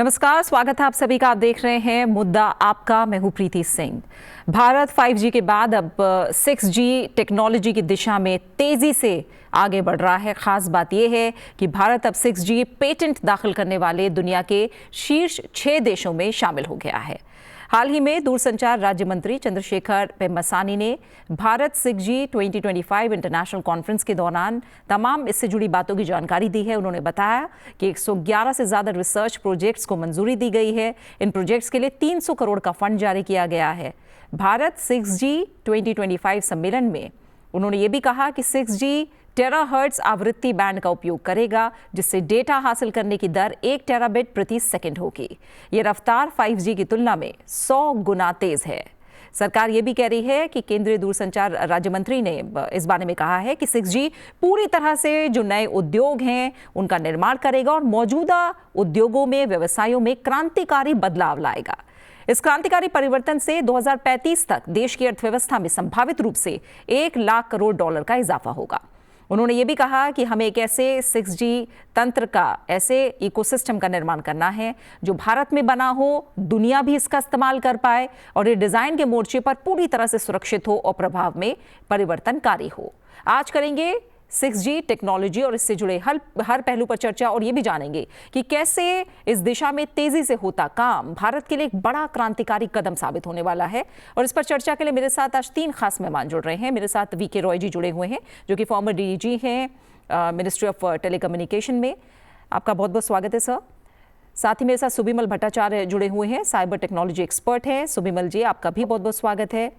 नमस्कार, स्वागत है आप सभी का। आप देख रहे हैं मुद्दा आपका। मैं हूं प्रीति सिंह। भारत 5G के बाद अब 6G टेक्नोलॉजी की दिशा में तेजी से आगे बढ़ रहा है। खास बात यह है कि भारत अब 6G पेटेंट दाखिल करने वाले दुनिया के शीर्ष 6 देशों में शामिल हो गया है। हाल ही में दूरसंचार राज्य मंत्री चंद्रशेखर पेम्मासानी ने भारत 6G 2025 इंटरनेशनल कॉन्फ्रेंस के दौरान तमाम इससे जुड़ी बातों की जानकारी दी है। उन्होंने बताया कि 111 से ज़्यादा रिसर्च प्रोजेक्ट्स को मंजूरी दी गई है। इन प्रोजेक्ट्स के लिए 300 करोड़ का फंड जारी किया गया है। भारत 6G 2025 सम्मेलन में उन्होंने ये भी कहा कि 6G टेराहर्ट्ज आवृत्ति बैंड का उपयोग करेगा, जिससे डेटा हासिल करने की दर 1 टेराबिट प्रति सेकंड होगी। ये रफ्तार 5G की तुलना में 100 गुना तेज है। सरकार ये भी कह रही है कि केंद्रीय दूरसंचार राज्य मंत्री ने इस बारे में कहा है कि 6G पूरी तरह से जो नए उद्योग हैं उनका निर्माण करेगा और मौजूदा उद्योगों में व्यवसायों में क्रांतिकारी बदलाव लाएगा। इस क्रांतिकारी परिवर्तन से 2035 तक देश की अर्थव्यवस्था में संभावित रूप से 1 लाख करोड़ डॉलर का इजाफा होगा। उन्होंने ये भी कहा कि हमें एक ऐसे 6G तंत्र का, ऐसे इकोसिस्टम का निर्माण करना है जो भारत में बना हो, दुनिया भी इसका इस्तेमाल कर पाए और ये डिजाइन के मोर्चे पर पूरी तरह से सुरक्षित हो और प्रभाव में परिवर्तनकारी हो। आज करेंगे 6G टेक्नोलॉजी और इससे जुड़े हर पहलू पर चर्चा और ये भी जानेंगे कि कैसे इस दिशा में तेजी से होता काम भारत के लिए एक बड़ा क्रांतिकारी कदम साबित होने वाला है। और इस पर चर्चा के लिए मेरे साथ आज 3 खास मेहमान जुड़ रहे हैं। मेरे साथ वीके रॉय जी जुड़े हुए हैं, जो कि फॉर्मर डीजी हैं मिनिस्ट्री ऑफ टेलीकम्युनिकेशन में। आपका बहुत बहुत स्वागत है सर। साथ ही मेरे साथ सुबिमल भट्टाचार्य जुड़े हुए हैं, साइबर टेक्नोलॉजी एक्सपर्ट हैं। सुबिमल जी, आपका भी बहुत बहुत स्वागत है।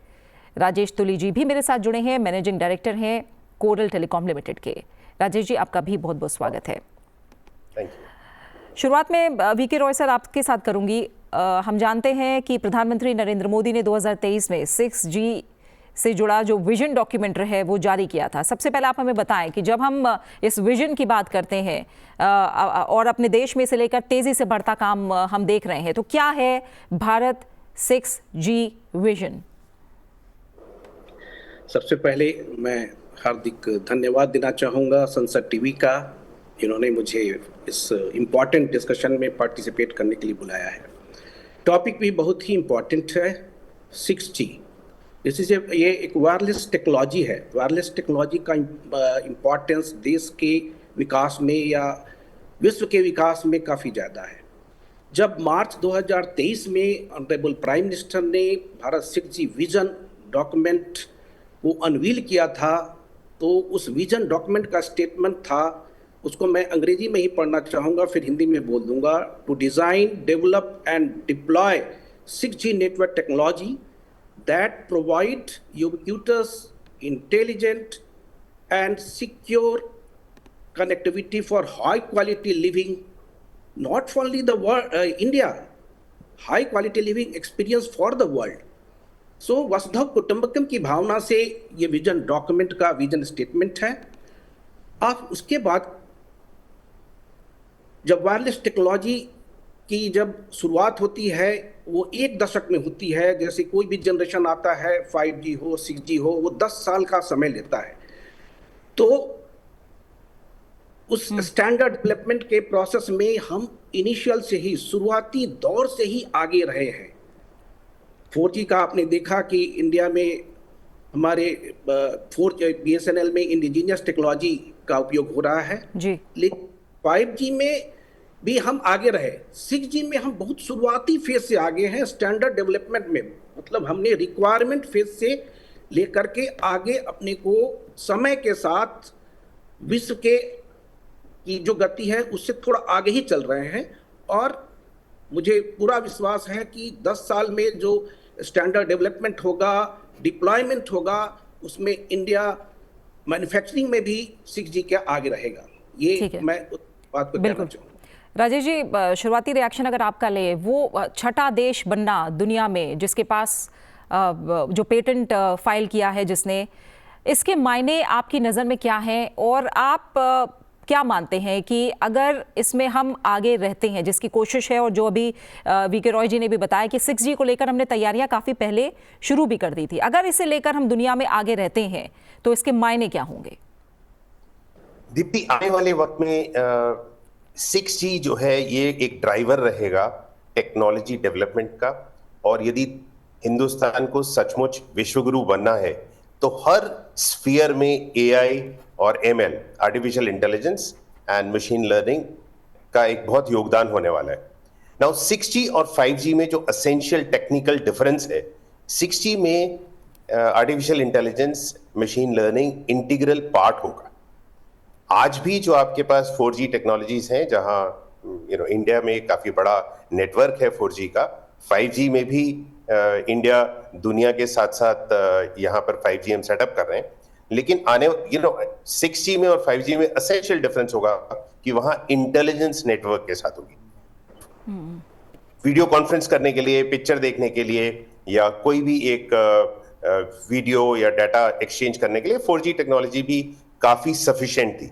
राजेश तुली जी भी मेरे साथ जुड़े हैं, मैनेजिंग डायरेक्टर हैं कोरल टेलीकॉम लिमिटेड के। राजेश जी, आपका भी बहुत बहुत स्वागत है। Thank you. शुरुआत में वीके रॉय सर आपके साथ करूंगी। हम जानते हैं कि प्रधानमंत्री नरेंद्र मोदी ने 2023 में 6G से जुड़ा जो विजन डॉक्यूमेंट है वो जारी किया था। सबसे पहले आप हमें बताएं कि जब हम इस विजन की बात करते हैं और अपने देश में इसे लेकर तेजी से बढ़ता काम हम देख रहे हैं, तो क्या है भारत 6G विजन? सबसे पहले मैं हार्दिक धन्यवाद देना चाहूँगा संसद टीवी का, इन्होंने मुझे इस इम्पॉर्टेंट डिस्कशन में पार्टिसिपेट करने के लिए बुलाया है। टॉपिक भी बहुत ही इम्पॉर्टेंट है। 6G ये एक वायरलेस टेक्नोलॉजी है। वायरलेस टेक्नोलॉजी का इम्पॉर्टेंस देश के विकास में या विश्व के विकास में काफ़ी ज़्यादा है। जब मार्च 2023 में ऑनरेबल प्राइम मिनिस्टर ने भारत 6G विजन डॉक्यूमेंट को अनवील किया था, तो उस विजन डॉक्यूमेंट का स्टेटमेंट था, उसको मैं अंग्रेजी में ही पढ़ना चाहूँगा, फिर हिंदी में बोल दूंगा। To design, develop and deploy 6G network technology that provide ubiquitous, intelligent and secure connectivity for high quality living, not only the world India, high quality living experience for the world. So वसुधैव कुटुंबकम की भावना से ये vision document का vision statement है। अब उसके बाद जब वायरलेस टेक्नोलॉजी की जब शुरुआत होती है वो 1 दशक में होती है। जैसे कोई भी जनरेशन आता है, 5G हो, 6G हो, वो 10 साल का समय लेता है। तो उस स्टैंडर्ड डेवलपमेंट के प्रोसेस में हम इनिशियल से ही, शुरुआती दौर से ही आगे रहे हैं। 4G का आपने देखा कि इंडिया में हमारे BSNL में इंडिजीनियस टेक्नोलॉजी का उपयोग हो रहा है जी। लेकिन 5G में भी हम आगे रहे। 6G में हम बहुत शुरुआती फेज से आगे हैं। स्टैंडर्ड डेवलपमेंट में मतलब हमने रिक्वायरमेंट फेज से लेकर के आगे अपने को समय के साथ विश्व के की जो गति है उससे थोड़ा आगे ही चल रहे हैं। और मुझे पूरा विश्वास है कि 10 साल में जो स्टैंडर्ड डेवलपमेंट होगा, डिप्लॉयमेंट होगा, उसमें इंडिया मैन्युफैक्चरिंग में भी 6G के आगे रहेगा। ये मैं उस बात को कहना चाहूँगा। राजेश जी, शुरुआती रिएक्शन अगर आपका ले, वो छठा देश बनना दुनिया में जिसके पास जो पेटेंट फाइल किया है जिसने, इसके मायने आपकी नज़र में क्या हैं और आप क्या मानते हैं कि अगर इसमें हम आगे रहते हैं, जिसकी कोशिश है और जो अभी वीके रॉय जी ने भी बताया कि 6G को लेकर हमने तैयारियां काफ़ी पहले शुरू भी कर दी थी, अगर इसे लेकर हम दुनिया में आगे रहते हैं तो इसके मायने क्या होंगे? दीप्ति, आने वाले वक्त में 6G जो है ये एक ड्राइवर रहेगा टेक्नोलॉजी डेवलपमेंट का, और यदि हिंदुस्तान को सचमुच विश्वगुरु बनना है तो हर स्फीयर में AI और ML, artificial intelligence and machine learning का एक बहुत योगदान होने वाला है। नाउ 6G और 5G में जो एसेंशियल टेक्निकल डिफरेंस है, 6G में artificial intelligence, machine learning integral part होगा। आज भी जो आपके पास 4G टेक्नोलॉजीज हैं, जहां इंडिया में काफी बड़ा नेटवर्क है 4G का, 5G में भी इंडिया दुनिया के साथ साथ यहाँ पर 5G हम सेटअप कर रहे हैं। लेकिन 6G में और 5G में एसेंशियल डिफरेंस होगा कि वहां इंटेलिजेंस नेटवर्क के साथ होगी। वीडियो कॉन्फ्रेंस करने के लिए, पिक्चर देखने के लिए, या कोई भी एक वीडियो या डाटा एक्सचेंज करने के लिए 4G टेक्नोलॉजी भी काफी सफिशिएंट थी।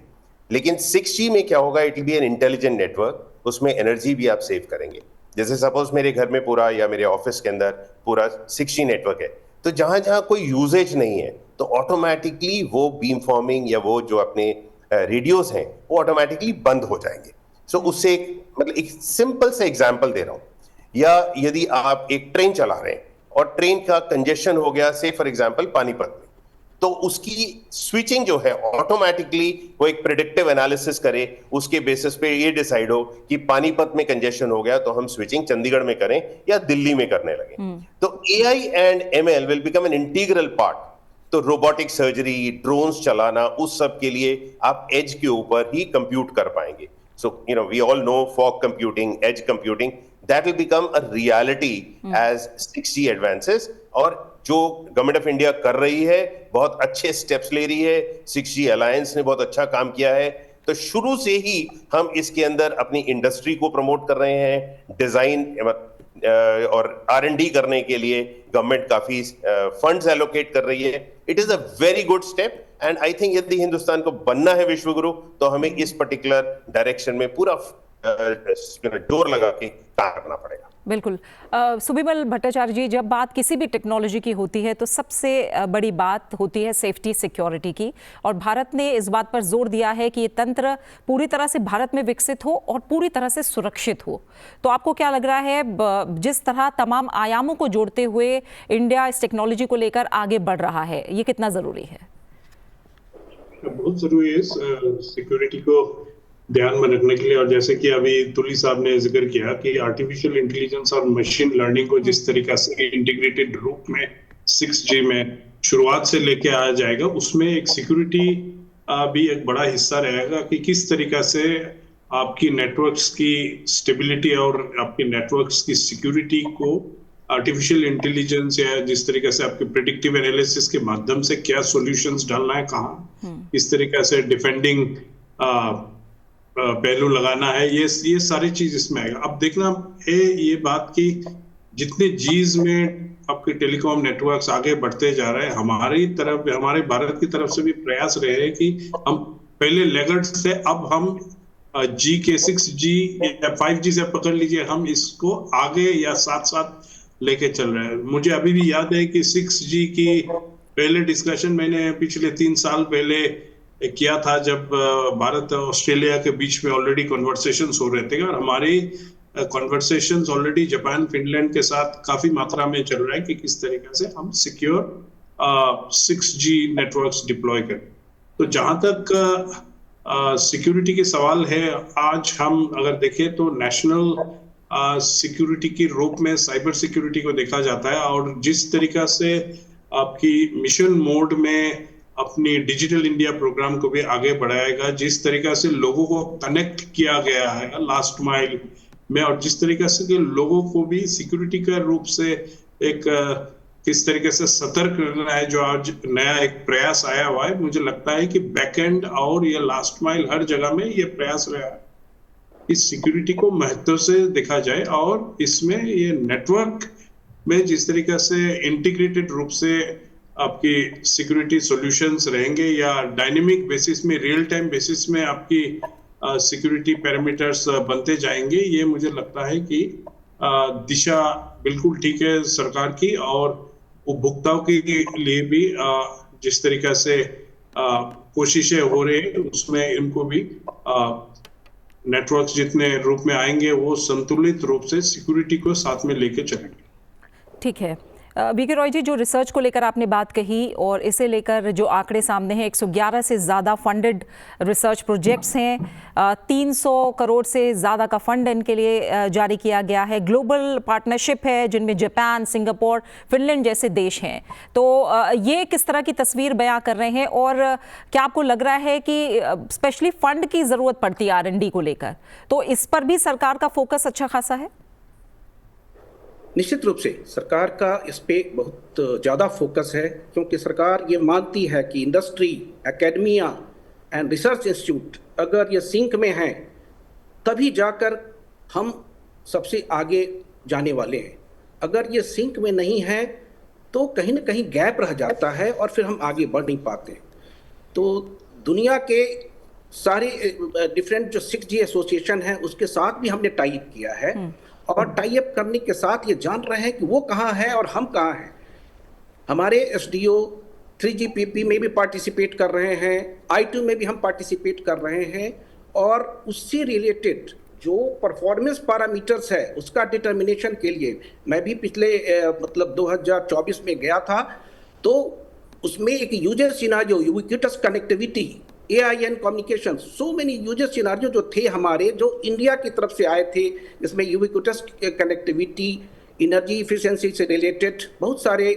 लेकिन 6G में क्या होगा, it will be an intelligent network, उसमें एनर्जी भी आप सेव करेंगे। जैसे सपोज मेरे घर में पूरा या मेरे ऑफिस के अंदर पूरा 6G नेटवर्क है, तो जहां जहां कोई यूजेज नहीं है तो ऑटोमेटिकली वो बीम फॉर्मिंग या वो जो अपने रेडियोस हैं वो ऑटोमेटिकली बंद हो जाएंगे। सो उससे एक सिंपल से एग्जांपल दे रहा हूं, या यदि आप एक ट्रेन चला रहे हैं और ट्रेन का कंजेशन हो गया, से फॉर एग्जांपल पानीपत में, तो उसकी स्विचिंग जो है ऑटोमेटिकली वो एक प्रिडिक्टिव एनालिसिस करे, उसके बेसिस पे ये डिसाइड हो कि पानीपत में कंजेशन हो गया तो हम स्विचिंग चंडीगढ़ में करें या दिल्ली में करने लगे। तो AI and ML will become an integral part. तो रोबोटिक सर्जरी, ड्रोन्स चलाना, उस सब के लिए आप एज के ऊपर ही कंप्यूट कर पाएंगे। So, we all know fog computing, edge computing, that will become a reality as 6G advances. और जो गवर्नमेंट ऑफ इंडिया कर रही है, बहुत अच्छे स्टेप्स ले रही है, 6G अलायंस ने बहुत अच्छा काम किया है। तो शुरू से ही हम इसके अंदर अपनी इंडस्ट्री को प्रमोट कर रहे हैं, डिजाइन और R&D करने के लिए गवर्नमेंट काफी फंड्स एलोकेट कर रही है। It is a very good step, and I think यदि हिंदुस्तान को बनना है विश्वगुरु तो हमें इस पर्टिकुलर डायरेक्शन में पूरा जोर लगा के काम करना पड़ेगा। बिल्कुल। सुबिमल भट्टाचार्य जी, जब बात किसी भी टेक्नोलॉजी की होती है तो सबसे बड़ी बात होती है सेफ्टी सिक्योरिटी की, और भारत ने इस बात पर जोर दिया है कि ये तंत्र पूरी तरह से भारत में विकसित हो और पूरी तरह से सुरक्षित हो। तो आपको क्या लग रहा है, जिस तरह तमाम आयामों को जोड़ते हुए इंडिया इस टेक्नोलॉजी को लेकर आगे बढ़ रहा है, ये कितना जरूरी है? बहुत जरूरी है सिक्योरिटी को ध्यान में रखने के लिए। और जैसे कि अभी तुली साहब ने जिक्र किया कि आर्टिफिशियल इंटेलिजेंस और मशीन लर्निंग को जिस तरीका से इंटीग्रेटेड रूप में 6G में शुरुआत से लेके आ जाएगा, उसमें एक सिक्योरिटी भी एक बड़ा हिस्सा रहेगा कि किस तरीका से आपकी नेटवर्क्स की स्टेबिलिटी और आपकी नेटवर्क्स की सिक्योरिटी को आर्टिफिशियल इंटेलिजेंस या जिस तरीके से आपके प्रेडिक्टिव एनालिसिस के माध्यम से क्या सॉल्यूशंस डालना है, कहाँ इस तरीके से डिफेंडिंग पहलू लगाना है, ये सारी चीज इसमें आएगा। अब देखना है ये बात की जितने जीज में आपके टेलीकॉम नेटवर्क्स आगे बढ़ते जा रहे हैं, हमारे भारत की तरफ से भी प्रयास रहे हैं कि हम पहले लेगर्ड से अब हम G के 6G या 5G से पकड़ लीजिए, हम इसको आगे या साथ साथ लेके चल रहे हैं। मुझे अभी भी याद है कि 6G की पहले डिस्कशन मैंने पिछले 3 साल पहले किया था, जब भारत और ऑस्ट्रेलिया के बीच में ऑलरेडी कॉन्वर्सेशंस हो रहे थे, और हमारी कॉन्वर्सेशंस ऑलरेडी जापान, फिनलैंड के साथ काफी मात्रा में चल रहा है कि किस तरीके से हम सिक्योर 6G नेटवर्क्स डिप्लॉय करें। तो जहां तक सिक्योरिटी के सवाल है, आज हम अगर देखें तो नेशनल सिक्योरिटी के रूप में साइबर सिक्योरिटी को देखा जाता है, और जिस तरीका से आपकी मिशन मोड में अपनी डिजिटल इंडिया प्रोग्राम को भी आगे बढ़ाएगा, जिस तरीका से लोगों को कनेक्ट किया गया है लास्ट माइल में, और जिस तरीके से कि लोगों को भी सिक्योरिटी का रूप से एक किस तरीके से सतर्क रहना है, जो आज नया एक प्रयास आया हुआ है। मुझे लगता है कि बैकएंड और ये लास्ट माइल हर जगह में ये प्रयास रहा है इस सिक्योरिटी को महत्व से देखा जाए, और इसमें ये नेटवर्क में जिस तरीके से इंटीग्रेटेड रूप से आपकी सिक्योरिटी सॉल्यूशंस रहेंगे, या डायनेमिक बेसिस में, रियल टाइम बेसिस में आपकी सिक्योरिटी पैरामीटर्स बनते जाएंगे, ये मुझे लगता है कि दिशा बिल्कुल ठीक है सरकार की, और उपभोक्ताओं के लिए भी जिस तरीका से कोशिशें हो रही है उसमें इनको भी नेटवर्क्स जितने रूप में आएंगे वो संतुलित रूप से सिक्योरिटी को साथ में लेके चलेंगे। ठीक है। वीके रॉय जी, जो रिसर्च को लेकर आपने बात कही और इसे लेकर जो आंकड़े सामने हैं, 111 से ज़्यादा फंडेड रिसर्च प्रोजेक्ट्स हैं, 300 करोड़ से ज़्यादा का फंड इनके लिए जारी किया गया है, ग्लोबल पार्टनरशिप है जिनमें जापान, सिंगापुर, फिनलैंड जैसे देश हैं। तो ये किस तरह की तस्वीर बयां कर रहे हैं और क्या आपको लग रहा है कि स्पेशली फंड की ज़रूरत पड़ती है R&D को लेकर, तो इस पर भी सरकार का फोकस अच्छा खासा है? निश्चित रूप से सरकार का इस पे बहुत ज़्यादा फोकस है, क्योंकि सरकार ये मानती है कि industry, academia and research institute अगर ये सिंक में हैं तभी जाकर हम सबसे आगे जाने वाले हैं। अगर ये सिंक में नहीं है तो कहीं ना कहीं गैप रह जाता है और फिर हम आगे बढ़ नहीं पाते। तो दुनिया के सारे डिफरेंट जो 6G एसोसिएशन है उसके साथ भी हमने टाई अप किया है और टाई अप करने के साथ ये जान रहे हैं कि वो कहाँ है और हम कहाँ हैं। हमारे SDO 3GPP में भी पार्टिसिपेट कर रहे हैं, I2 में भी हम पार्टिसिपेट कर रहे हैं और उससे रिलेटेड जो परफॉर्मेंस पैरामीटर्स है उसका डिटर्मिनेशन के लिए मैं भी पिछले 2024 में गया था। तो उसमें एक user scenario, ubiquitous connectivity, AIN communication, so many user scenario जो थे हमारे, जो इंडिया की तरफ से आए थे, जिसमें यूबिक्विटस कनेक्टिविटी, एनर्जी इफिशिएंसी से रिलेटेड बहुत सारे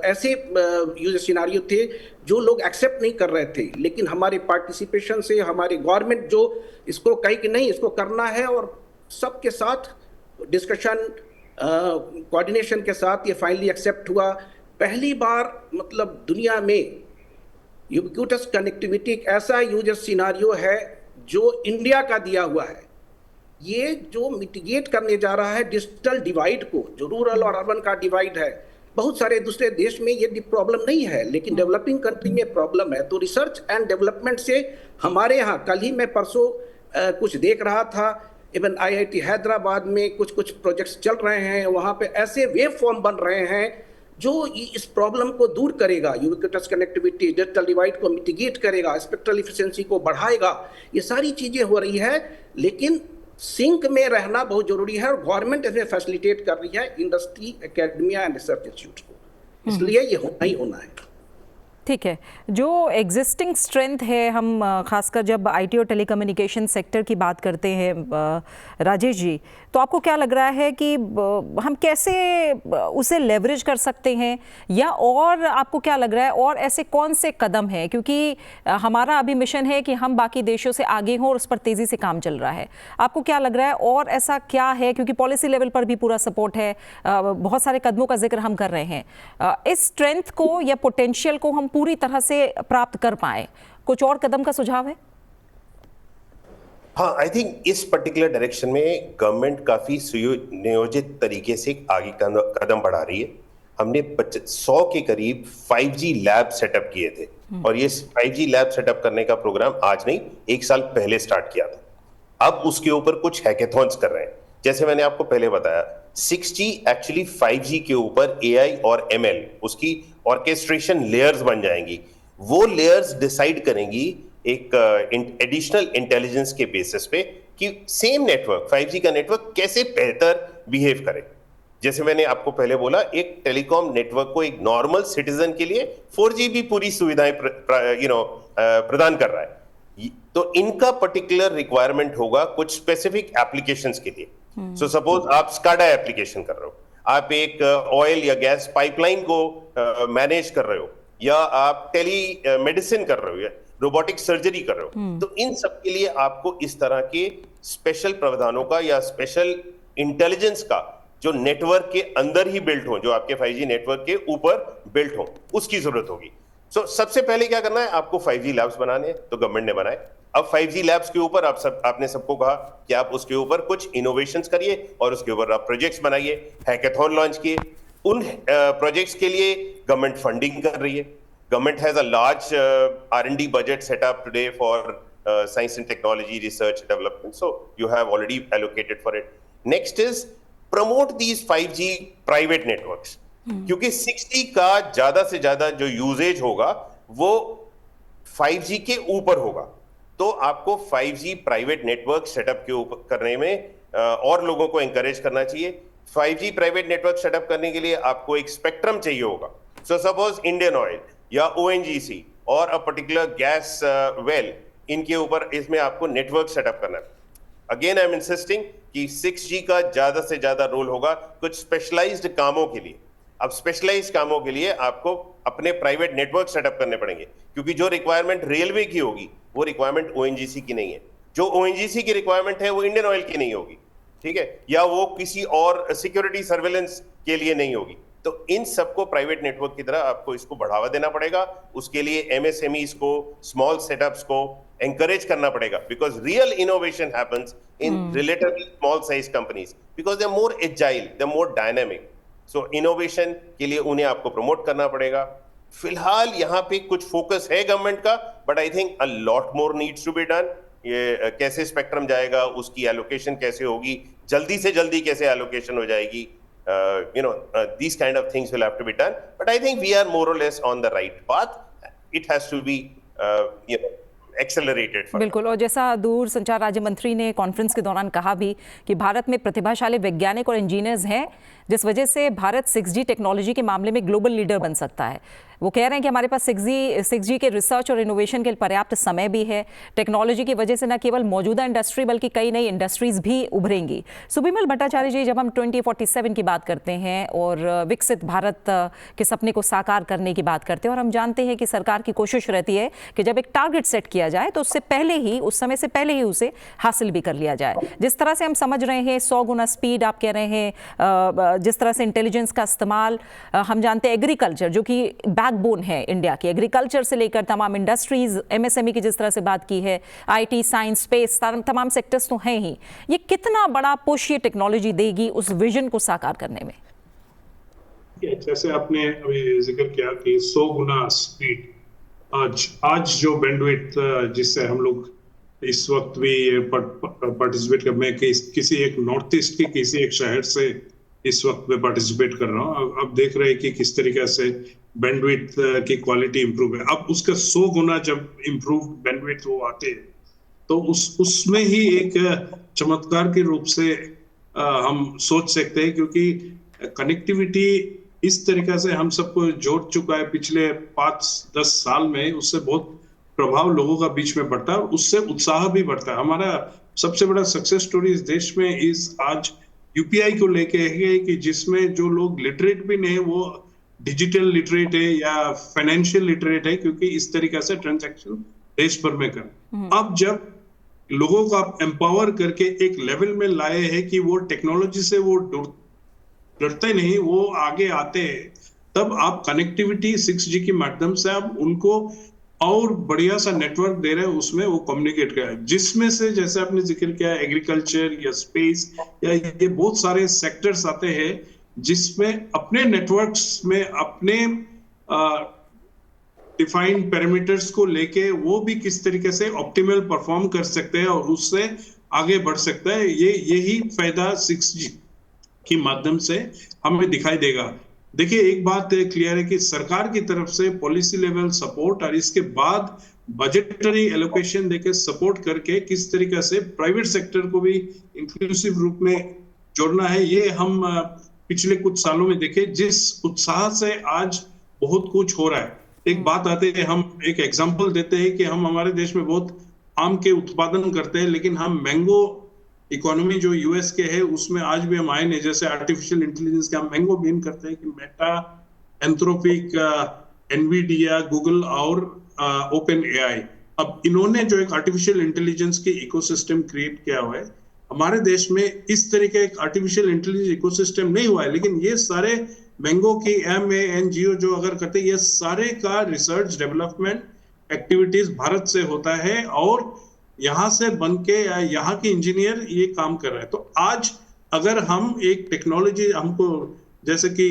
ऐसे यूजर सिनेरियो थे जो लोग एक्सेप्ट नहीं कर रहे थे। लेकिन हमारे पार्टिसिपेशन से हमारे गवर्नमेंट जो इसको कही कि नहीं इसको करना है और सबके साथ डिस्कशन कोऑर्डिनेशन के साथ ये फाइनली एक्सेप्ट हुआ। पहली बार दुनिया में यूबिक्विटस कनेक्टिविटी एक ऐसा यूजर सिनेरियो है जो इंडिया का दिया हुआ है। ये जो मिटिगेट करने जा रहा है डिजिटल डिवाइड को, जो रूरल और अर्बन का डिवाइड है। बहुत सारे दूसरे देश में ये प्रॉब्लम नहीं है, लेकिन डेवलपिंग कंट्री में प्रॉब्लम है। तो रिसर्च एंड डेवलपमेंट से हमारे यहाँ, कल ही मैं परसों कुछ देख रहा था, इवन IIT हैदराबाद में कुछ प्रोजेक्ट्स चल रहे हैं, वहाँ पे ऐसे वेव फॉर्म बन रहे हैं जो इस प्रॉब्लम को दूर करेगा, यूबिक्विटस कनेक्टिविटी, डिजिटल डिवाइड को मिटिगेट करेगा, स्पेक्ट्रल एफिशिएंसी को बढ़ाएगा। ये सारी चीज़ें हो रही है, लेकिन सिंक में रहना बहुत जरूरी है और गवर्नमेंट इसमें फैसिलिटेट कर रही है industry, academia and research institute को। इसलिए ये होना ही होना है। ठीक है। जो एग्जिस्टिंग स्ट्रेंथ है, हम खासकर जब IT और टेलीकम्युनिकेशन सेक्टर की बात करते हैं राजेश जी, तो आपको क्या लग रहा है कि हम कैसे उसे लेवरेज कर सकते हैं, या और आपको क्या लग रहा है और ऐसे कौन से कदम हैं, क्योंकि हमारा अभी मिशन है कि हम बाकी देशों से आगे हों और उस पर तेज़ी से काम चल रहा है। आपको क्या लग रहा है और ऐसा क्या है, क्योंकि पॉलिसी लेवल पर भी पूरा सपोर्ट है, बहुत सारे कदमों का जिक्र हम कर रहे हैं, इस स्ट्रेंथ को या पोटेंशियल को हम पूरी तरह से प्राप्त कर पाए, कुछ और कदम का सुझाव है? हाँ, आई थिंक इस पर्टिकुलर डायरेक्शन में गवर्नमेंट काफी सुनियोजित तरीके से आगे कदम बढ़ा रही है। हमने 100 के करीब 5G लैब सेटअप किए थे और ये 5G लैब सेटअप करने का प्रोग्राम आज नहीं, 1 साल पहले स्टार्ट किया था। अब उसके ऊपर कुछ हैकेथॉन्स कर रहे हैं। जैसे मैंने आपको पहले बताया, 6G एक्चुअली 5G के ऊपर AI और ML, उसकी ऑर्केस्ट्रेशन लेयर्स बन जाएंगी। वो लेयर्स डिसाइड करेंगी एक एडिशनल इंटेलिजेंस के बेसिस पे कि सेम नेटवर्क, 5G का नेटवर्क कैसे बेहतर बिहेव करे। जैसे मैंने आपको पहले बोला, एक टेलीकॉम नेटवर्क को एक नॉर्मल सिटीजन के लिए 4G भी पूरी सुविधाएं प्रदान कर रहा है। तो इनका पर्टिकुलर रिक्वायरमेंट होगा कुछ स्पेसिफिक एप्लीकेशंस के लिए। सो सपोज आप स्काडा एप्लीकेशन कर रहे हो, आप एक ऑयल या गैस पाइपलाइन को मैनेज कर रहे हो, या आप टेली मेडिसिन कर रहे हो, या रोबोटिक सर्जरी कर रहे हो, तो इन सब के लिए आपको इस तरह के स्पेशल प्रावधानों का या स्पेशल इंटेलिजेंस का जो नेटवर्क के अंदर ही बिल्ट हो, जो आपके 5G नेटवर्क के ऊपर बिल्ट हो, उसकी जरूरत होगी। सो सबसे पहले क्या करना है, आपको 5G लैब्स बनाने हैं, तो गवर्नमेंट ने बनाए। अब 5G लैब्स के ऊपर आपने सबको कहा कि आप उसके ऊपर कुछ इनोवेशंस करिए और उसके ऊपर आप प्रोजेक्ट्स बनाइए, हैकेथॉन लॉन्च किए। उन प्रोजेक्ट्स के लिए गवर्नमेंट फंडिंग कर रही है। Government has a large R&D budget set up today for science and technology research development. So you have already allocated for it. Next is promote these 5G private networks. क्योंकि 6G का ज्यादा से ज्यादा जो usage होगा वो 5G के ऊपर होगा। तो आपको 5G प्राइवेट नेटवर्क सेटअप के ऊपर करने में और लोगों को एंकरेज करना चाहिए। 5G प्राइवेट नेटवर्क सेटअप करने के लिए आपको एक स्पेक्ट्रम चाहिए होगा। सो सपोज इंडियन ऑयल या ONGC और अ पर्टिकुलर गैस वेल, इनके ऊपर इसमें आपको नेटवर्क सेटअप करना है। अगेन आई एम इंसिस्टिंग कि 6G का ज्यादा से ज्यादा रोल होगा कुछ स्पेशलाइज्ड कामों के लिए। अब स्पेशलाइज्ड कामों के लिए आपको अपने प्राइवेट नेटवर्क सेटअप करने पड़ेंगे, क्योंकि जो रिक्वायरमेंट रेलवे की होगी वो रिक्वायरमेंट ONGC की नहीं है, जो ONGC की रिक्वायरमेंट है वो इंडियन ऑयल की नहीं होगी, ठीक है, या वो किसी और सिक्योरिटी सर्वेलेंस के लिए नहीं होगी। तो इन सबको प्राइवेट नेटवर्क की तरह आपको इसको बढ़ावा देना पड़ेगा। उसके लिए MSMEs को, स्मॉल सेटअप्स को एंकरेज करना पड़ेगा, because real innovation happens in relatively small size companies, because they are more agile, they are more dynamic. So innovation के लिए उन्हें आपको प्रमोट करना पड़ेगा। फिलहाल यहाँ पे कुछ फोकस है गवर्नमेंट का, but I think a lot more needs to be done. ये कैसे स्पेक्ट्रम जाएगा, उसकी एलोकेशन कैसे होगी, जल्दी से जल्दी कैसे एलोकेशन हो जाएगी, these kind of things will have to be done, but I think we are more or less on the right path. It has to be accelerated. बिल्कुल, और जैसा दूर संचार राज्य मंत्री ने कॉन्फ्रेंस के दौरान कहा भी कि भारत में प्रतिभाशाली वैज्ञानिक और इंजीनियर्स हैं, जिस वजह से भारत 6G टेक्नोलॉजी के मामले में ग्लोबल लीडर बन सकता है। वो कह रहे हैं कि हमारे पास 6G के रिसर्च और इनोवेशन के लिए पर्याप्त समय भी है। टेक्नोलॉजी की वजह से न केवल मौजूदा इंडस्ट्री बल्कि कई नई इंडस्ट्रीज भी उभरेंगी। सुबिमल भट्टाचार्य जी, जब हम 2047 की बात करते हैं और विकसित भारत के सपने को साकार करने की बात करते हैं, और हम जानते हैं कि सरकार की कोशिश रहती है कि जब एक टारगेट सेट किया जाए तो उससे पहले ही, उस समय से पहले ही उसे हासिल भी कर लिया जाए। जिस तरह से हम समझ रहे हैं 100 गुना स्पीड आप कह रहे हैं, जिस तरह से इंटेलिजेंस का इस्तेमाल, हम जानते हैं एग्रीकल्चर जो कि बैकबोन है इंडिया की, एग्रीकल्चर से लेकर तमाम इंडस्ट्रीज, MSME की जिस तरह से बात की है, IT, साइंस, स्पेस, तमाम सेक्टर्स तो हैं ही। ये कितना बड़ा पुश ये टेक्नोलॉजी देगी उस विजन को साकार करने में? जैसे आपने अभी जिक्र किया कि 100 गुना स्पीड, आज जो बैंडविड्थ जिससे हम लोग इस वक्त भी पार्टिसिपेट कर, मैं किसी एक नॉर्थ ईस्ट के किसी एक शहर से इस वक्त में पार्टिसिपेट कर रहा हूँ। अब देख रहे हैं कि किस तरीके से बैंडविड्थ की क्वालिटी इंप्रूव है। अब उसका 100 गुना जब इंप्रूव बैंडविड्थ वो आते हैं तो उसमें ही एक चमत्कार के रूप से हम सोच सकते हैं, क्योंकि कनेक्टिविटी इस तरीके से हम सबको जोड़ चुका है पिछले 5-10 साल में। उससे बहुत प्रभाव लोगों का बीच में बढ़ता है और उससे उत्साह भी बढ़ता है। हमारा सबसे बड़ा सक्सेस स्टोरी इस देश में आज UPI को लेके है कि जिसमें जो लोग लिटरेट भी नहीं वो डिजिटल लिटरेट है या फाइनेंशियल लिटरेट है, क्योंकि इस तरीके से ट्रांजैक्शन देश भर में कर। अब जब लोगों को आप एम्पावर करके एक लेवल में लाए हैं कि वो टेक्नोलॉजी से वो डरते नहीं, वो आगे आते हैं, तब आप कनेक्टिविटी 6G के माध्यम से आप उनको और बढ़िया सा नेटवर्क दे रहे हैं, उसमें वो कम्युनिकेट कर रहे हैं, जिसमें से जैसे आपने जिक्र किया एग्रीकल्चर या स्पेस या ये बहुत सारे सेक्टर्स आते हैं जिसमें अपने नेटवर्क्स में अपने डिफाइंड पैरामीटर्स को लेके वो भी किस तरीके से ऑप्टिमल परफॉर्म कर सकते हैं और उससे आगे बढ़ सकता है। यही फायदा 6G के माध्यम से हमें दिखाई देगा। देखिए, एक बात क्लियर है कि सरकार की तरफ से पॉलिसी लेवल सपोर्ट और इसके बाद बजटरी एलोकेशन देके सपोर्ट करके किस तरीके से प्राइवेट सेक्टर को भी इंक्लूसिव रूप में जोड़ना है, ये हम पिछले कुछ सालों में देखे जिस उत्साह से आज बहुत कुछ हो रहा है। एक बात आते है, हम एक एग्जांपल देते हैं कि हम हमारे देश में बहुत आम के उत्पादन करते हैं, लेकिन हम मैंगो इकोनॉमी जो US के है उसमें आज भी हम आए नहीं। जैसे आर्टिफिशियल इंटेलिजेंस के हम मैंगो बीन करते हैं कि मेटा, एंथ्रोपिक, एनवीडिया, गूगल और ओपन AI, अब इन्होंने जो एक आर्टिफिशियल इंटेलिजेंस की इकोसिस्टम क्रिएट किया हुआ है। हमारे देश में इस तरीके एक आर्टिफिशियल इंटेलिजेंस इकोसिस्टम नहीं हुआ है, लेकिन ये सारे मैंगो की MANGO जो अगर करते हैं, ये सारे का रिसर्च डेवलपमेंट एक्टिविटीज भारत से होता है और यहाँ से बन के यहाँ के इंजीनियर ये काम कर रहे हैं। तो आज अगर हम एक टेक्नोलॉजी, हमको जैसे कि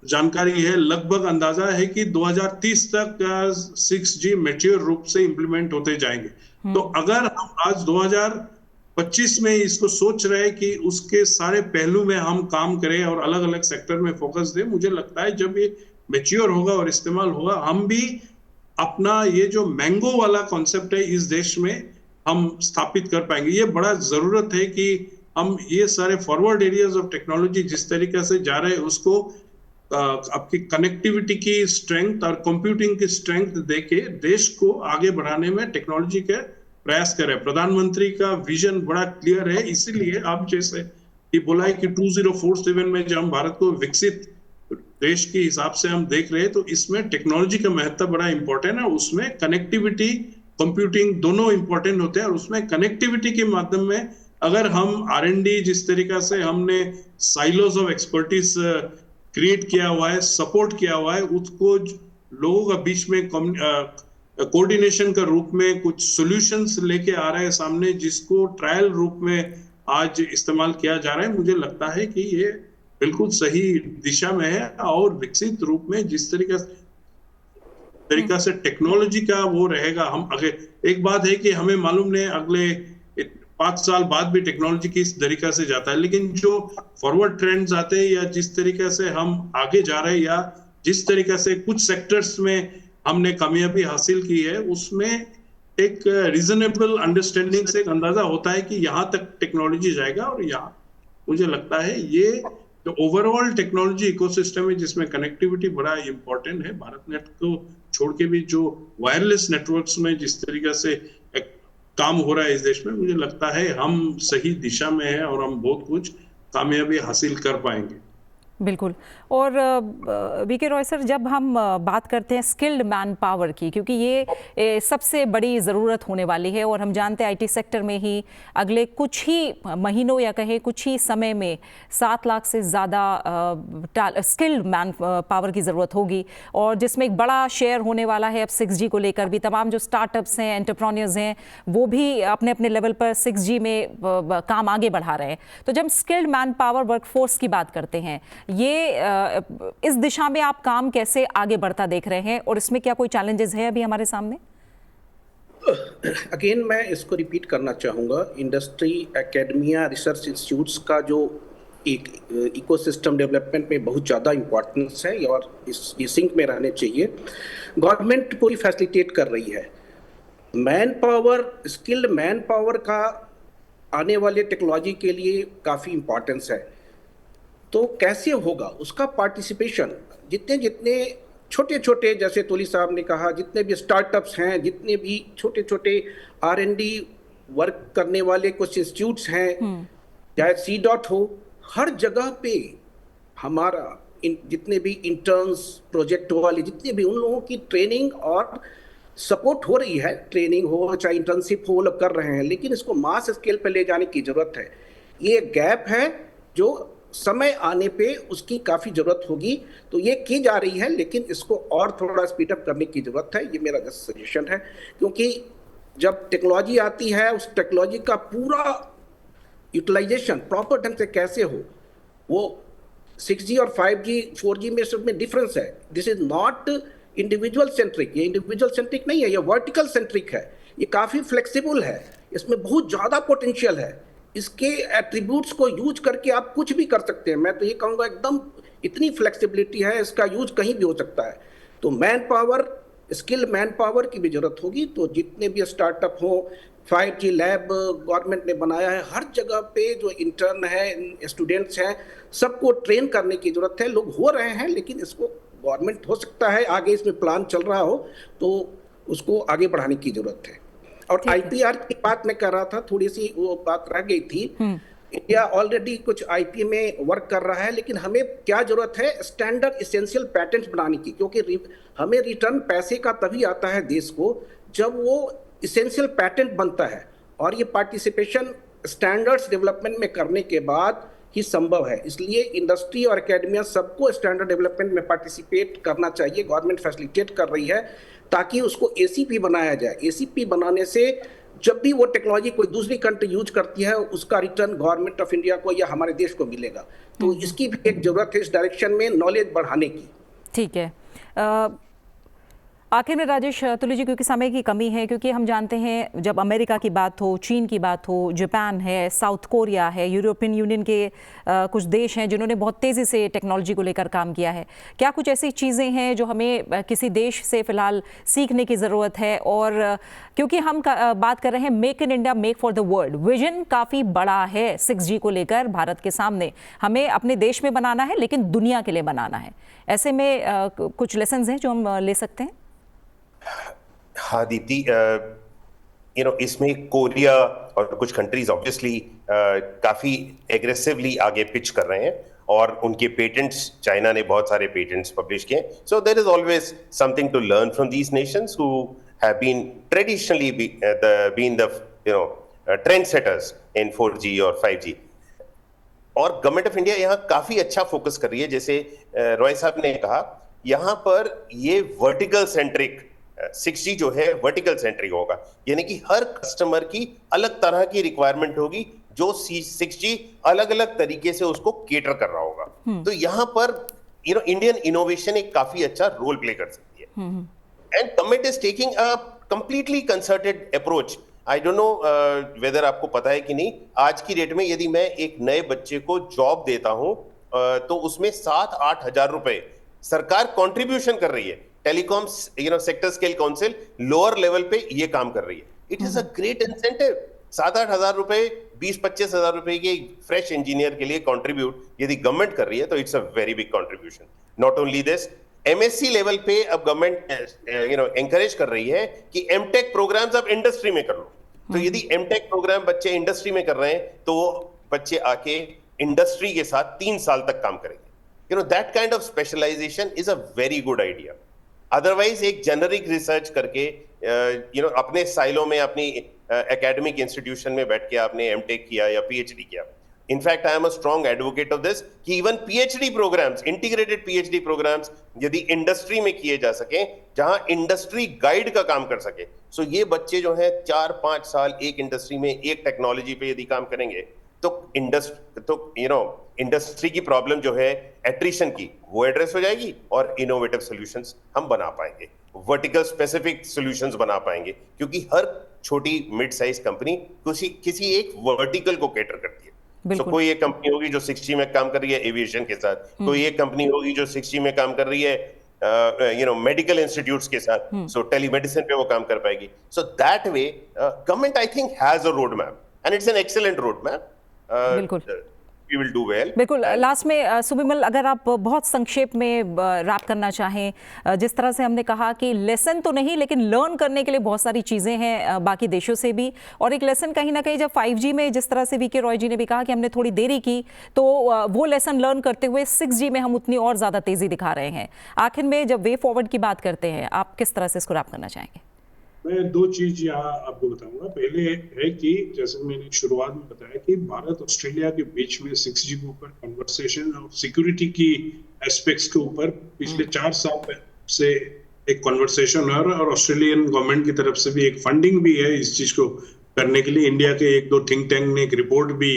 जानकारी है, लगभग अंदाजा है कि 2030 तक 6G मैच्योर रूप से इंप्लीमेंट होते जाएंगे। तो अगर हम आज 2025 में इसको सोच रहे हैं कि उसके सारे पहलू में हम काम करें और अलग अलग सेक्टर में फोकस दें, मुझे लगता है जब ये मैच्योर होगा और इस्तेमाल होगा, हम भी अपना ये जो मैंगो वाला कॉन्सेप्ट है इस देश में हम स्थापित कर पाएंगे। ये बड़ा जरूरत है कि हम ये सारे फॉरवर्ड एरियाज ऑफ टेक्नोलॉजी जिस तरीके से जा रहे हैं उसको आपकी कनेक्टिविटी की स्ट्रेंथ और कंप्यूटिंग की स्ट्रेंथ देके देश को आगे बढ़ाने में टेक्नोलॉजी के प्रयास करें। प्रधानमंत्री का विजन बड़ा क्लियर है, इसीलिए आप जैसे कि बोला है कि 2047 में जब हम भारत को विकसित देश के हिसाब से हम देख रहे हैं तो इसमें टेक्नोलॉजी का महत्व बड़ा इंपॉर्टेंट है। उसमें कनेक्टिविटी कंप्यूटिंग दोनों इंपॉर्टेंट होते हैं और उसमें कनेक्टिविटी के माध्यम में अगर हम R&D जिस तरीका से हमने साइलोज ऑफ एक्सपर्टीज क्रिएट किया हुआ है, सपोर्ट किया हुआ है, उसको लोगों का बीच में कोऑर्डिनेशन का रूप में कुछ सॉल्यूशंस लेके आ रहे हैं सामने, जिसको ट्रायल रूप में आज इस्तेमाल किया जा रहा है। मुझे लगता है कि ये बिल्कुल सही दिशा में है और विकसित रूप में जिस तरीका से टेक्नोलॉजी का वो रहेगा। हम अगर एक बात है कि हमें मालूम नहीं अगले 5 साल बाद भी टेक्नोलॉजी किस तरीका से जाता है, लेकिन जो फॉरवर्ड ट्रेंड्स आते हैं या जिस तरीके से हम आगे जा रहे हैं या जिस तरीके से कुछ सेक्टर्स में हमने कामयाबी हासिल की है उसमें एक रीजनेबल अंडरस्टैंडिंग से एक अंदाजा होता है कि यहाँ तक टेक्नोलॉजी जाएगा। और यहाँ मुझे लगता है ये जो ओवरऑल टेक्नोलॉजी इकोसिस्टम है जिसमें कनेक्टिविटी बड़ा इंपॉर्टेंट है। भारत नेट को छोड़ के भी जो वायरलेस नेटवर्क्स में जिस तरीके से काम हो रहा है इस देश में, मुझे लगता है हम सही दिशा में हैं और हम बहुत कुछ कामयाबी हासिल कर पाएंगे। बिल्कुल। और वीके रॉय सर, जब हम बात करते हैं स्किल्ड मैन पावर की, क्योंकि ये सबसे बड़ी ज़रूरत होने वाली है और हम जानते हैं आईटी सेक्टर में ही अगले कुछ ही महीनों या कहें कुछ ही समय में 7 लाख से ज़्यादा स्किल्ड मैन पावर की ज़रूरत होगी और जिसमें एक बड़ा शेयर होने वाला है अब 6G को लेकर भी। तमाम जो स्टार्टअप्स हैं, एंटरप्रेन्योर्स हैं, वो भी अपने अपने लेवल पर 6G में काम आगे बढ़ा रहे हैं। तो जब स्किल्ड मैन पावर वर्कफोर्स की बात करते हैं, ये इस दिशा में आप काम कैसे आगे बढ़ता देख रहे हैं और इसमें क्या कोई चैलेंजेस है अभी हमारे सामने? अगेन मैं इसको रिपीट करना चाहूँगा, इंडस्ट्री, एकेडमिया, रिसर्च इंस्टीट्यूट्स का जो एक इकोसिस्टम डेवलपमेंट में बहुत ज़्यादा इम्पोर्टेंस है और ये सिंक में रहने चाहिए। गवर्नमेंट पूरी फैसिलिटेट कर रही है। Man power, skilled man power का आने वाले टेक्नोलॉजी के लिए काफ़ी इम्पोर्टेंस है। तो कैसे होगा उसका पार्टिसिपेशन? जितने छोटे छोटे, जैसे तोली साहब ने कहा, जितने भी स्टार्टअप्स हैं, जितने भी छोटे छोटे R&D वर्क करने वाले कुछ इंस्टीट्यूट्स हैं, चाहे C.DOT हो, हर जगह पे हमारा जितने भी इंटर्न्स, प्रोजेक्ट वाले, जितने भी, उन लोगों की ट्रेनिंग और सपोर्ट हो रही है। ट्रेनिंग हो चाहे इंटर्नशिप हो, वो लोग कर रहे हैं, लेकिन इसको मास स्केल पे ले जाने की जरूरत है। ये गैप है जो समय आने पे उसकी काफ़ी ज़रूरत होगी। तो ये की जा रही है, लेकिन इसको और थोड़ा स्पीडअप करने की ज़रूरत है। ये मेरा जस्ट सजेशन है, क्योंकि जब टेक्नोलॉजी आती है उस टेक्नोलॉजी का पूरा यूटिलाइजेशन प्रॉपर ढंग से कैसे हो, वो 6G और 5G 4G में सब में डिफरेंस है। This is not individual centric, ये इंडिविजुअल सेंट्रिक नहीं है, ये वर्टिकल सेंट्रिक है। ये काफ़ी फ्लेक्सिबल है, इसमें बहुत ज़्यादा पोटेंशियल है। इसके एट्रीब्यूट्स को यूज करके आप कुछ भी कर सकते हैं। मैं तो ये कहूँगा एकदम इतनी फ्लेक्सिबिलिटी है, इसका यूज कहीं भी हो सकता है। तो man power, skilled man power की भी जरूरत होगी। तो जितने भी स्टार्टअप हो, 5G लैब गवर्नमेंट ने बनाया है, हर जगह पे जो इंटर्न है, स्टूडेंट्स हैं, सबको ट्रेन करने की जरूरत है। लोग हो रहे हैं, लेकिन इसको गवर्नमेंट हो सकता है आगे इसमें प्लान चल रहा हो तो उसको आगे बढ़ाने की जरूरत है। और IPR की बात मैं कर रहा था, थोड़ी सी वो बात रह गई थी। इंडिया ऑलरेडी कुछ IP में वर्क कर रहा है, लेकिन हमें क्या जरूरत है, स्टैंडर्ड इसेंशियल पैटेंट्स बनाने की। क्योंकि हमें रिटर्न पैसे का तभी आता है देश को जब वो इसेंशियल पैटेंट बनता है, और ये पार्टिसिपेशन स्टैंडर्ड्स डेवलपमेंट में करने के बाद ही संभव है। इसलिए इंडस्ट्री और एकेडमिया सबको स्टैंडर्ड डेवलपमेंट में पार्टिसिपेट करना चाहिए। गवर्नमेंट फैसिलिटेट कर रही है ताकि उसको ACP बनाया जाए। ACP बनाने से जब भी वो टेक्नोलॉजी कोई दूसरी कंट्री यूज करती है, उसका रिटर्न गवर्नमेंट ऑफ इंडिया को या हमारे देश को मिलेगा। तो इसकी भी एक जरूरत है इस डायरेक्शन में नॉलेज बढ़ाने की। ठीक है। आखिर में राजेश तुली जी, क्योंकि समय की कमी है, क्योंकि हम जानते हैं जब अमेरिका की बात हो, चीन की बात हो, जापान है, साउथ कोरिया है, यूरोपियन यूनियन के कुछ देश हैं जिन्होंने बहुत तेज़ी से टेक्नोलॉजी को लेकर काम किया है, क्या कुछ ऐसी चीज़ें हैं जो हमें किसी देश से फ़िलहाल सीखने की ज़रूरत है? और क्योंकि हम बात कर रहे हैं make in India, make for the world, vision काफ़ी बड़ा है 6G को लेकर भारत के सामने। हमें अपने देश में बनाना है लेकिन दुनिया के लिए बनाना है। ऐसे में कुछ लेसन्स हैं जो हम ले सकते हैं? हाँ दीप्ति, इसमें कोरिया और कुछ कंट्रीज ऑब्वियसली काफी एग्रेसिवली आगे पिच कर रहे हैं और उनके पेटेंट्स, चाइना ने बहुत सारे पेटेंट्स पब्लिश किए। So there is always something to learn from these nations who have been traditionally been the trend setters in 4G और 5G। और गवर्नमेंट ऑफ इंडिया यहाँ काफी अच्छा फोकस कर रही है। जैसे रॉय साहब ने कहा, यहाँ पर ये वर्टिकल सेंट्रिक 6G जो है वर्टिकल सेंट्रिक होगा, यानी कि हर कस्टमर की अलग तरह की रिक्वायरमेंट होगी जो 6G अलग अलग तरीके से उसको केटर कर रहा होगा। तो यहाँ पर इंडियन इनोवेशन एक काफी अच्छा रोल प्ले कर सकती है। And government is taking a completely concerted approach. I don't know whether आपको पता है कि नहीं, आज की डेट में यदि मैं एक नए बच्चे को जॉब देता हूं तो उसमें 7-8 हजार रुपए सरकार कंट्रीब्यूशन कर रही है। Telecom sector scale council lower level पे ये काम कर रही है। It is a great incentive. 7-8 हजार रुपए, 20-25 हजार रुपए के फ्रेश इंजीनियर के लिए कंट्रीब्यूट यदि गवर्नमेंट कर रही है तो it's a very big contribution. Not only this, MSc level पे अब गवर्नमेंट एनकरेज कर रही है कि एमटेक प्रोग्राम्स आप इंडस्ट्री में कर लो। तो यदि एमटेक प्रोग्राम बच्चे इंडस्ट्री में कर रहे हैं तो वो बच्चे आके इंडस्ट्री के साथ 3 साल तक काम करेंगे। That kind of specialisation is a very good idea. Otherwise एक जेनरिक रिसर्च करके अपने साइलो में, अपनी एकेडमिक इंस्टीट्यूशन में बैठ के आपने एमटेक किया या PhD किया। In fact I am a strong advocate of this कि even PhD programmes, integrated PhD programmes यदि इंडस्ट्री में किए जा सके, जहां इंडस्ट्री गाइड का काम कर सके, सो ये बच्चे जो हैं 4-5 साल एक इंडस्ट्री में एक टेक्नोलॉजी पे यदि काम करेंगे तो इंडस्ट्री की प्रॉब्लम जो है एट्रिशन की, वो एड्रेस हो जाएगी और इनोवेटिव सॉल्यूशंस हम बना पाएंगे, वर्टिकल स्पेसिफिक सॉल्यूशंस बना पाएंगे, क्योंकि हर छोटी मिड साइज कंपनी किसी एक वर्टिकल को कैटर करती है। तो कोई एक कंपनी होगी जो 6G में काम कर रही है एविएशन के साथ, कोई एक कंपनी होगी जो 6G में काम कर रही है मेडिकल इंस्टीट्यूट्स के साथ, सो टेलीमेडिसिन पे वो काम कर पाएगी। So that way government I think has a road map and it's an excellent road map. बिल्कुल, we will do well. बिल्कुल। लास्ट में सुबिमल, अगर आप बहुत संक्षेप में रैप करना चाहें, जिस तरह से हमने कहा कि लेसन तो नहीं लेकिन लर्न करने के लिए बहुत सारी चीज़ें हैं बाकी देशों से भी, और एक लेसन कहीं ना कहीं जब 5G में जिस तरह से VK रॉय जी ने भी कहा कि हमने थोड़ी देरी की, तो वो लेसन लर्न करते हुए 6G में हम उतनी और ज़्यादा तेज़ी दिखा रहे हैं। आखिर में जब वे फॉरवर्ड की बात करते हैं, आप किस तरह से इसको रैप करना चाहेंगे? मैं 2 चीज यहाँ आपको बताऊंगा। पहले है कि जैसे मैंने शुरुआत में बताया कि भारत ऑस्ट्रेलिया के बीच में 6G के ऊपर कन्वर्सेशन और सिक्योरिटी की एस्पेक्ट्स के ऊपर पिछले 4 साल से एक कन्वर्सेशन है और ऑस्ट्रेलियन गवर्नमेंट की तरफ से भी एक फंडिंग भी है इस चीज को करने के लिए। इंडिया के 1-2 थिंक टैंक ने एक रिपोर्ट भी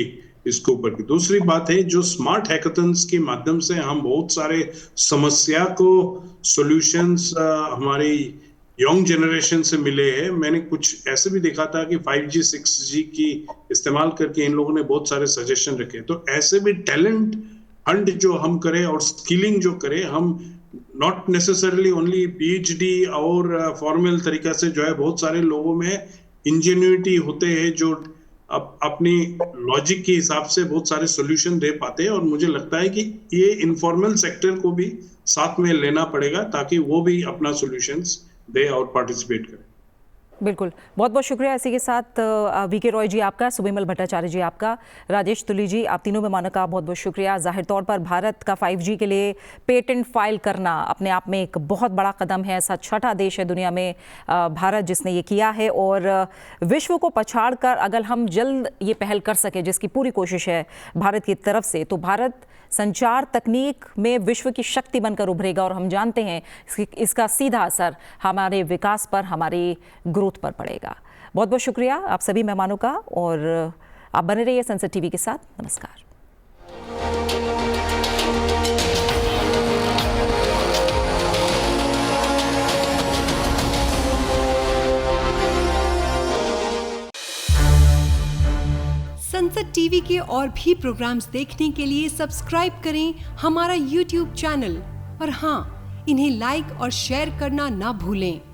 इसके ऊपर की। दूसरी बात है, जो स्मार्ट हैकाथॉन्स के माध्यम से हम बहुत सारे समस्या को सॉल्यूशंस हमारी यंग जनरेशन से मिले हैं। मैंने कुछ ऐसे भी देखा था कि 5G 6G की इस्तेमाल करके इन लोगों ने बहुत सारे सजेशन रखे। तो ऐसे भी टैलेंट हंट जो हम करें और स्किलिंग जो करें, हम नॉट नेसेसरली ओनली PhD और फॉर्मल तरीका से जो है, बहुत सारे लोगों में इंजेन्युइटी होते हैं जो अपनी लॉजिक के हिसाब से बहुत सारे सॉल्यूशन दे पाते हैं। और मुझे लगता है कि ये इनफॉर्मल सेक्टर को भी साथ में लेना पड़ेगा ताकि वो भी अपना सॉल्यूशंस दे और पार्टिसिपेट करें। बिल्कुल, बहुत बहुत शुक्रिया। इसी के साथ VK रॉय जी आपका, सुबिमल भट्टाचार्य जी आपका, राजेश तुली जी, आप तीनों मेहमानों का बहुत बहुत शुक्रिया। जाहिर तौर पर भारत का 5G के लिए पेटेंट फाइल करना अपने आप में एक बहुत बड़ा कदम है। ऐसा 6ठा देश है दुनिया में भारत जिसने ये किया है, और विश्व को पछाड़ कर अगर हम जल्द ये पहल कर सके, जिसकी पूरी कोशिश है भारत की तरफ से, तो भारत संचार तकनीक में विश्व की शक्ति बनकर उभरेगा। और हम जानते हैं इसका सीधा असर हमारे विकास पर, हमारी ग्रोथ पर पड़ेगा। बहुत बहुत शुक्रिया आप सभी मेहमानों का, और आप बने रहिए सनसेट टीवी के साथ। नमस्कार। टीवी के और भी प्रोग्राम्स देखने के लिए सब्सक्राइब करें हमारा YouTube चैनल और हाँ, इन्हें लाइक और शेयर करना ना भूलें।